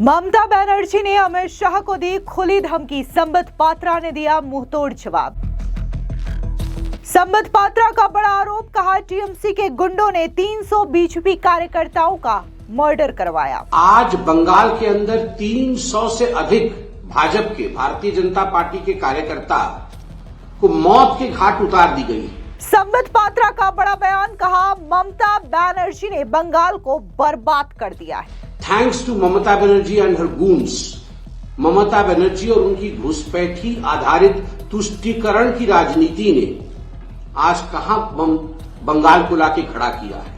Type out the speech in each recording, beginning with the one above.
ममता बनर्जी ने अमित शाह को दी खुली धमकी, संबित पात्रा ने दिया मुंहतोड़ जवाब। संबित पात्रा का बड़ा आरोप, कहा टीएमसी के गुंडों ने 300 बीजेपी कार्यकर्ताओं का मर्डर करवाया। आज बंगाल के अंदर 300 से अधिक भाजपा के, भारतीय जनता पार्टी के कार्यकर्ता को मौत के घाट उतार दी गई। संबित पात्रा का बड़ा बयान, कहा ममता बनर्जी ने बंगाल को बर्बाद कर दिया है। Thanks to Mamata Banerjee and her goons. Mamata Banerjee और उनकी घुसपैठी आधारित तुष्टीकरण की राजनीति ने आज कहां बंगाल को लाके खड़ा किया है।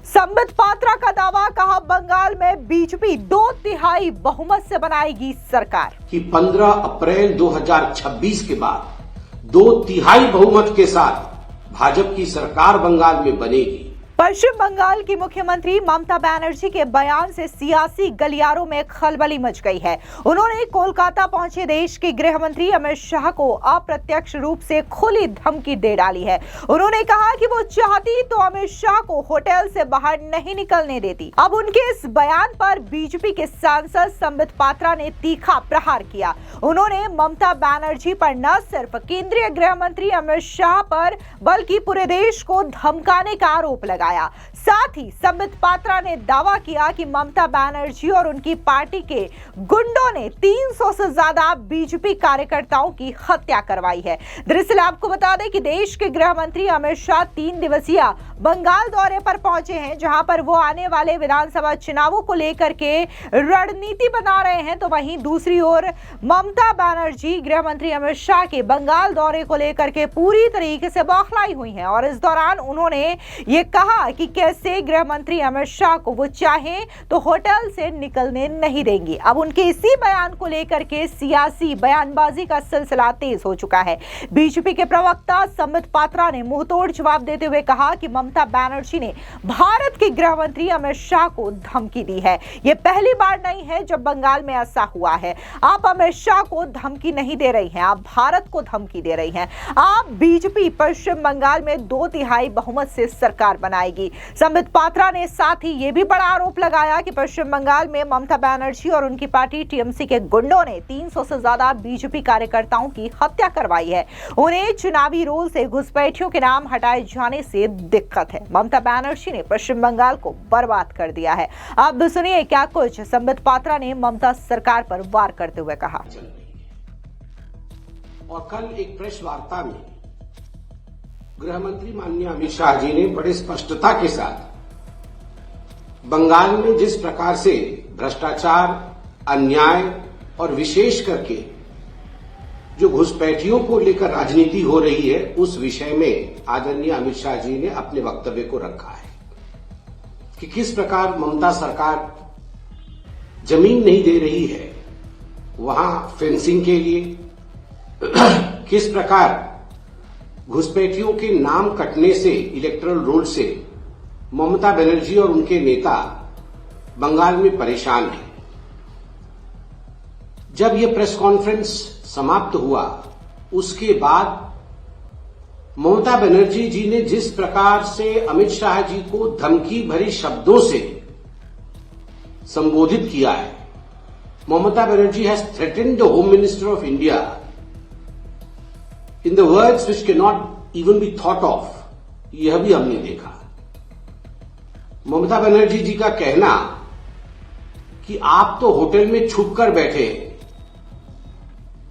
संबित पात्रा का दावा, कहा बंगाल में बीजेपी 2/3 बहुमत से बनाएगी सरकार। कि 15 अप्रैल 2026 के बाद 2/3 बहुमत के साथ भाजपा की सरकार बंगाल में बनेगी। पश्चिम बंगाल की मुख्यमंत्री ममता बनर्जी के बयान से सियासी गलियारों में खलबली मच गई है। उन्होंने कोलकाता पहुंचे देश के गृह मंत्री अमित शाह को अप्रत्यक्ष रूप से खुली धमकी दे डाली है। उन्होंने कहा कि वो चाहती तो अमित शाह को होटल से बाहर नहीं निकलने देती। अब उनके इस बयान पर बीजेपी के सांसद संबित पात्रा ने तीखा प्रहार किया। उन्होंने ममता बनर्जी पर न सिर्फ केंद्रीय गृह मंत्री अमित शाह पर बल्कि पूरे देश को धमकाने का आरोप लगाया। साथ ही संबित पात्रा ने दावा किया कि ममता बनर्जी और उनकी पार्टी के गुंडों ने 300 से ज्यादा बीजेपी कार्यकर्ताओं की हत्या करवाई है। दरअसल आपको बता दें कि देश के गृह मंत्री अमित शाह 3 दिवसीय बंगाल दौरे पर पहुंचे हैं, जहां पर वो आने वाले विधानसभा चुनावों को लेकर के रणनीति बना रहे हैं। तो वहीं दूसरी ओर ममता बनर्जी गृह मंत्री अमित शाह के बंगाल दौरे को लेकर के पूरी तरीके से बौखलाई हुई हैं और इस दौरान उन्होंने ये कहा कि कैसे गृह मंत्री अमित शाह को वो चाहे तो होटल से निकलने नहीं देंगी। अब उनके इसी बयान को लेकर के सियासी बयानबाजी का सिलसिला तेज हो चुका है। बीजेपी के प्रवक्ता संबित पात्रा ने मुंहतोड़ जवाब देते हुए कहा कि ममता बनर्जी ने भारत के गृह मंत्री अमित शाह को धमकी दी है। ये पहली बार नहीं है जब बंगाल में ऐसा हुआ है। आप अमित शाह को धमकी नहीं दे रही हैं, आप भारत को धमकी दे रही हैं। आप बीजेपी पश्चिम बंगाल में 2/3 बहुमत से सरकार बनाएगी। संबित पात्रा ने साथ ही यह भी बड़ा आरोप लगाया कि पश्चिम बंगाल में ममता बनर्जी और उनकी पार्टी टीएमसी के गुंडों ने 300 से ज्यादा बीजेपी कार्यकर्ताओं की हत्या करवाई है। उन्हें चुनावी रोल से घुसपैठियों के नाम हटाए जाने से दिक्कत है। ममता बनर्जी ने पश्चिम बंगाल को बर्बाद कर दिया है। अब सुनिए क्या कुछ संबित पात्रा ने ममता सरकार पर वार करते हुए कहा। और कल एक प्रेस वार्ता में गृह मंत्री माननीय अमित शाह जी ने बड़े स्पष्टता के साथ बंगाल में जिस प्रकार से भ्रष्टाचार, अन्याय और विशेष करके जो घुसपैठियों को लेकर राजनीति हो रही है, उस विषय में आदरणीय अमित शाह जी ने अपने वक्तव्य को रखा है कि किस प्रकार ममता सरकार जमीन नहीं दे रही है वहां फेंसिंग के लिए, किस प्रकार घुसपैठियों के नाम कटने से, इलेक्टोरल रोल से ममता बनर्जी और उनके नेता बंगाल में परेशान हैं। जब यह प्रेस कॉन्फ्रेंस समाप्त हुआ, उसके बाद ममता बनर्जी जी ने जिस प्रकार से अमित शाह जी को धमकी भरी शब्दों से संबोधित किया है, Mamata Banerjee has threatened the home minister of India in the words which cannot even be thought of, यह भी हमने देखा। ममता बनर्जी जी का कहना कि आप तो होटल में छुप कर बैठे हैं,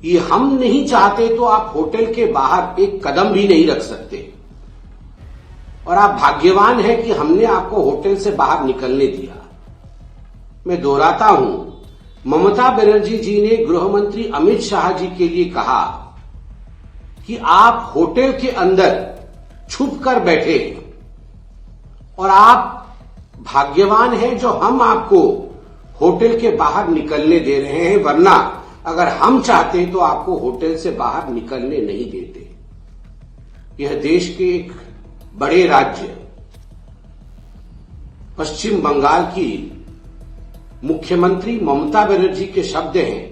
ये हम नहीं चाहते तो आप होटल के बाहर एक कदम भी नहीं रख सकते और आप भाग्यवान हैं कि हमने आपको होटल से बाहर निकलने दिया। मैं दोहराता हूं, ममता बनर्जी जी ने गृह मंत्री अमित शाह जी के लिए कहा कि आप होटल के अंदर छुप कर बैठे हैं और आप भाग्यवान हैं जो हम आपको होटल के बाहर निकलने दे रहे हैं, वरना अगर हम चाहते तो आपको होटल से बाहर निकलने नहीं देते। यह देश के एक बड़े राज्य पश्चिम बंगाल की मुख्यमंत्री ममता बनर्जी के शब्द हैं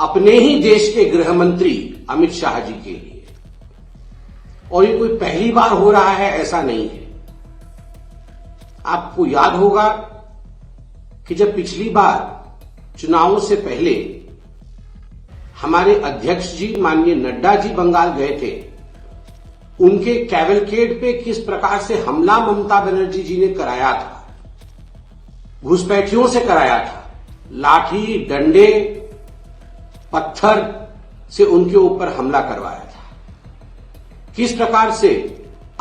अपने ही देश के गृह मंत्री अमित शाह जी के लिए। और ये कोई पहली बार हो रहा है ऐसा नहीं है। आपको याद होगा कि जब पिछली बार चुनावों से पहले हमारे अध्यक्ष जी माननीय नड्डा जी बंगाल गए थे, उनके कैवलकेड पे किस प्रकार से हमला ममता बनर्जी जी ने कराया था, घुसपैठियों से कराया था, लाठी डंडे पत्थर से उनके ऊपर हमला करवाया था। किस प्रकार से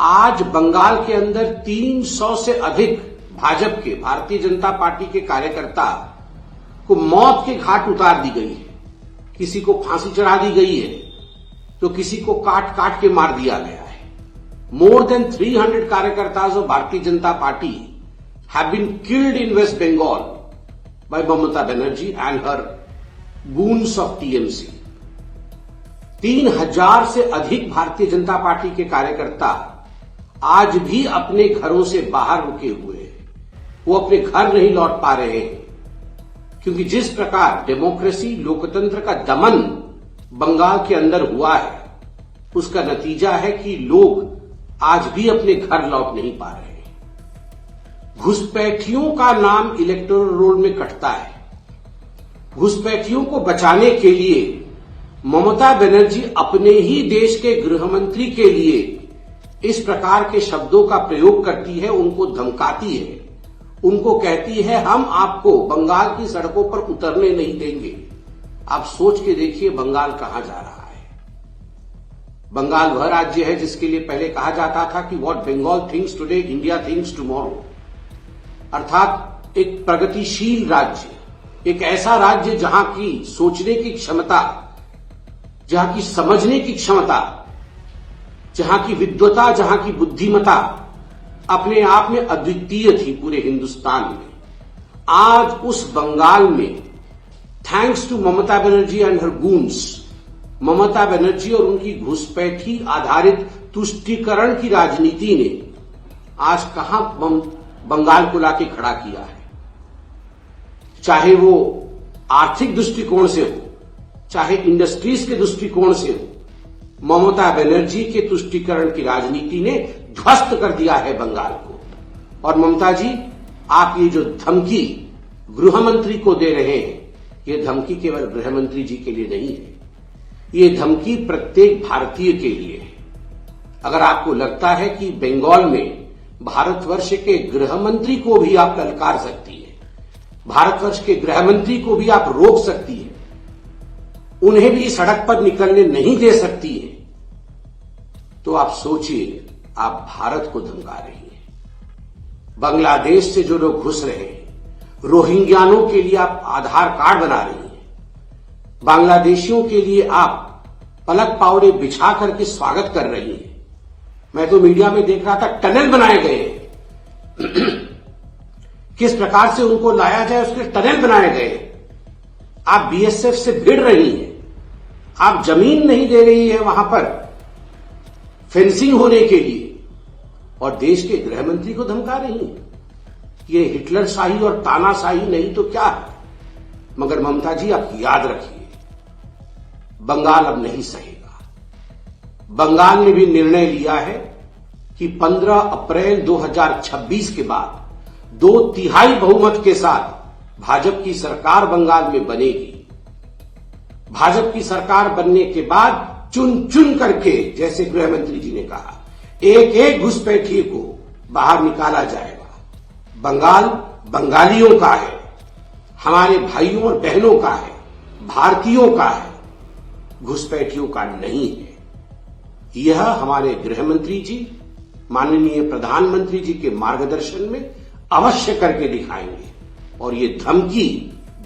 आज बंगाल के अंदर 300 से अधिक भाजपा के, भारतीय जनता पार्टी के कार्यकर्ता को मौत के घाट उतार दी गई है, किसी को फांसी चढ़ा दी गई है तो किसी को काट काट के मार दिया गया है। More than 300 कार्यकर्ताज of Bharatiya Janata party have been killed in West Bengal by Mamata Banerjee and her goons of TMC. 3000 से अधिक भारतीय जनता पार्टी के कार्यकर्ता आज भी अपने घरों से बाहर रुके हुए हैं, वो अपने घर नहीं लौट पा रहे हैं, क्योंकि जिस प्रकार डेमोक्रेसी, लोकतंत्र का दमन बंगाल के अंदर हुआ है, उसका नतीजा है कि लोग आज भी अपने घर लौट नहीं पा रहे हैं। घुसपैठियों का नाम इलेक्टोरल रोल में कटता है। घुसपैठियों को बचाने के लिए ममता बनर्जी अपने ही देश के गृह मंत्री के लिए इस प्रकार के शब्दों का प्रयोग करती है, उनको धमकाती है, उनको कहती है हम आपको बंगाल की सड़कों पर उतरने नहीं देंगे। आप सोच के देखिए बंगाल कहां जा रहा है। बंगाल वह राज्य है जिसके लिए पहले कहा जाता था कि what Bengal thinks today India thinks tomorrow, अर्थात एक प्रगतिशील राज्य, एक ऐसा राज्य जहां की सोचने की क्षमता, जहां की समझने की क्षमता, जहां की विद्वता, जहां की बुद्धिमत्ता अपने आप में अद्वितीय थी पूरे हिंदुस्तान में। आज उस बंगाल में thanks to Mamata Banerjee and her goons, Mamata Banerjee और उनकी घुसपैठी आधारित तुष्टीकरण की राजनीति ने आज कहां बंगाल को लाके खड़ा किया है। चाहे वो आर्थिक दृष्टिकोण से हो, चाहे इंडस्ट्रीज के दृष्टिकोण से हो, ममता बनर्जी के तुष्टीकरण की राजनीति ने ध्वस्त कर दिया है बंगाल को। और ममता जी, आप ये जो धमकी गृह मंत्री को दे रहे हैं, ये धमकी केवल गृह मंत्री जी के लिए नहीं है, ये धमकी प्रत्येक भारतीय के लिए है। अगर आपको लगता है कि बंगाल में भारतवर्ष के गृह मंत्री को भी आप ललकार सकती है, भारतवर्ष के गृह मंत्री को भी आप रोक सकती है, उन्हें भी सड़क पर निकलने नहीं दे सकती है, तो आप सोचिए आप भारत को धमका रही हैं। बांग्लादेश से जो लोग घुस रहे हैं, रोहिंग्यानों के लिए आप आधार कार्ड बना रही हैं, बांग्लादेशियों के लिए आप पलक पावड़े बिछा करके स्वागत कर रही हैं। मैं तो मीडिया में देख रहा था टनल बनाए गए हैं किस प्रकार से उनको लाया जाए उसके टनल बनाए गए। आप बीएसएफ से भिड़ रही हैं, आप जमीन नहीं दे रही है वहां पर फेंसिंग होने के लिए, और देश के गृह मंत्री को धमका रही हैं। ये हिटलर शाही और तानाशाही नहीं तो क्या है। मगर ममता जी, आप याद रखिए, बंगाल अब नहीं सहेगा। बंगाल ने भी निर्णय लिया है कि 15 अप्रैल 2026 के बाद 2/3 बहुमत के साथ भाजपा की सरकार बंगाल में बनेगी। भाजपा की सरकार बनने के बाद चुन चुन करके, जैसे गृह मंत्री जी ने कहा, एक एक घुसपैठिए को बाहर निकाला जाएगा। बंगाल बंगालियों का है, हमारे भाइयों और बहनों का है, भारतीयों का है, घुसपैठियों का नहीं है। यह हमारे गृह मंत्री जी, माननीय प्रधानमंत्री जी के मार्गदर्शन में अवश्य करके दिखाएंगे, और ये धमकी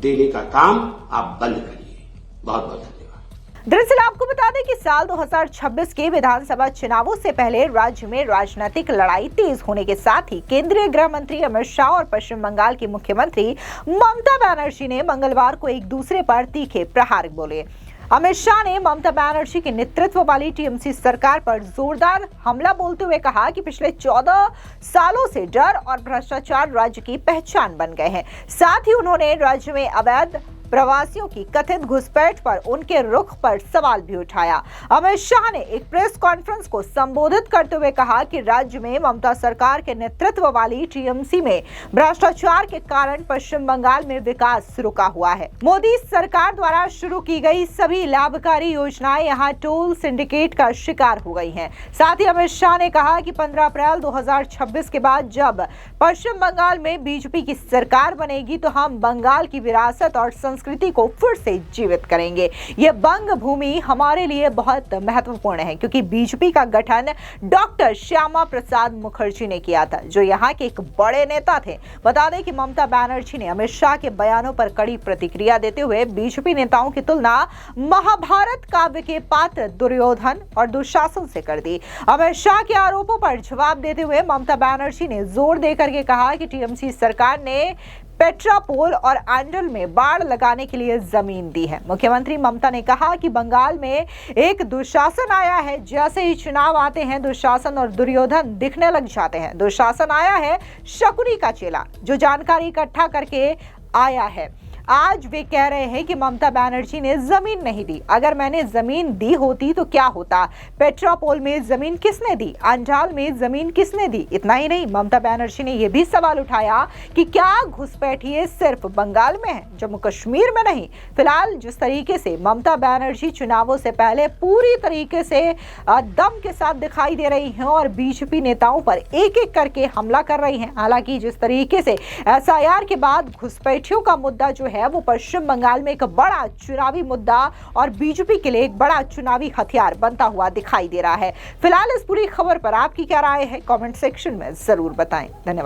देने का काम आप बंद करिए। बहुत बहुत धन्यवाद। दरअसल आपको बता दें कि साल 2026 के विधानसभा चुनावों से पहले राज्य में राजनीतिक लड़ाई तेज होने के साथ ही केंद्रीय गृह मंत्री अमित शाह और पश्चिम बंगाल की मुख्यमंत्री ममता बनर्जी ने मंगलवार को एक दूसरे पर तीखे प्रहार बोले। अमित शाह ने ममता बनर्जी के नेतृत्व वाली टीएमसी सरकार पर जोरदार हमला बोलते हुए कहा कि पिछले 14 सालों से डर और भ्रष्टाचार राज्य की पहचान बन गए हैं। साथ ही उन्होंने राज्य में अवैध प्रवासियों की कथित घुसपैठ पर उनके रुख पर सवाल भी उठाया। अमित शाह ने एक प्रेस कॉन्फ्रेंस को संबोधित करते हुए कहा कि राज्य में ममता सरकार के नेतृत्व वाली टीएमसी में भ्रष्टाचार के कारण पश्चिम बंगाल में विकास रुका हुआ है। मोदी सरकार द्वारा शुरू की गई सभी लाभकारी योजनाएं यहां टोल सिंडिकेट का शिकार हो गई हैं। साथ ही अमित शाह ने कहा कि 15 अप्रैल 2026 के बाद जब पश्चिम बंगाल में बीजेपी की सरकार बनेगी तो हम बंगाल की विरासत और संस्कृति को फिर से जीवित करेंगे। यह बंग भूमि हमारे लिए बहुत महत्वपूर्ण है क्योंकि बीजेपी का गठन डॉक्टर श्यामा प्रसाद मुखर्जी ने किया था, जो यहाँ के एक बड़े नेता थे। बता दें कि ममता बनर्जी ने अमित शाह के बयानों पर कड़ी प्रतिक्रिया देते हुए बीजेपी नेताओं की तुलना महाभारत काव्य के पात्र दुर्योधन और दुशासन से कर दी। अमित शाह के आरोपों पर जवाब देते हुए ममता बनर्जी ने जोर देकर के कहा कि टीएमसी सरकार ने पेट्रापोल और एंडल में बाड़ लगाने के लिए जमीन दी है। मुख्यमंत्री ममता ने कहा कि बंगाल में एक दुशासन आया है, जैसे ही चुनाव आते हैं दुशासन और दुर्योधन दिखने लग जाते हैं। दुशासन आया है शकुनी का चेला, जो जानकारी इकट्ठा करके आया है। आज वे कह रहे हैं कि ममता बनर्जी ने जमीन नहीं दी। अगर मैंने जमीन दी होती तो क्या होता? पेट्रापोल में जमीन किसने दी? अंजाल में जमीन किसने दी? इतना ही नहीं, ममता बनर्जी ने यह भी सवाल उठाया कि क्या घुसपैठिए सिर्फ बंगाल में है, जम्मू कश्मीर में नहीं। फिलहाल जिस तरीके से ममता बनर्जी चुनावों से पहले पूरी तरीके से दम के साथ दिखाई दे रही हैं और बीजेपी नेताओं पर एक एक करके हमला कर रही हैं। हालांकि जिस तरीके से एसआईआर के बाद घुसपैठियों का मुद्दा जो है वो पश्चिम बंगाल में एक बड़ा चुनावी मुद्दा और बीजेपी के लिए एक बड़ा चुनावी हथियार बनता हुआ दिखाई दे रहा है। फिलहाल इस पूरी खबर पर आपकी क्या राय है, कमेंट सेक्शन में जरूर बताएं। धन्यवाद।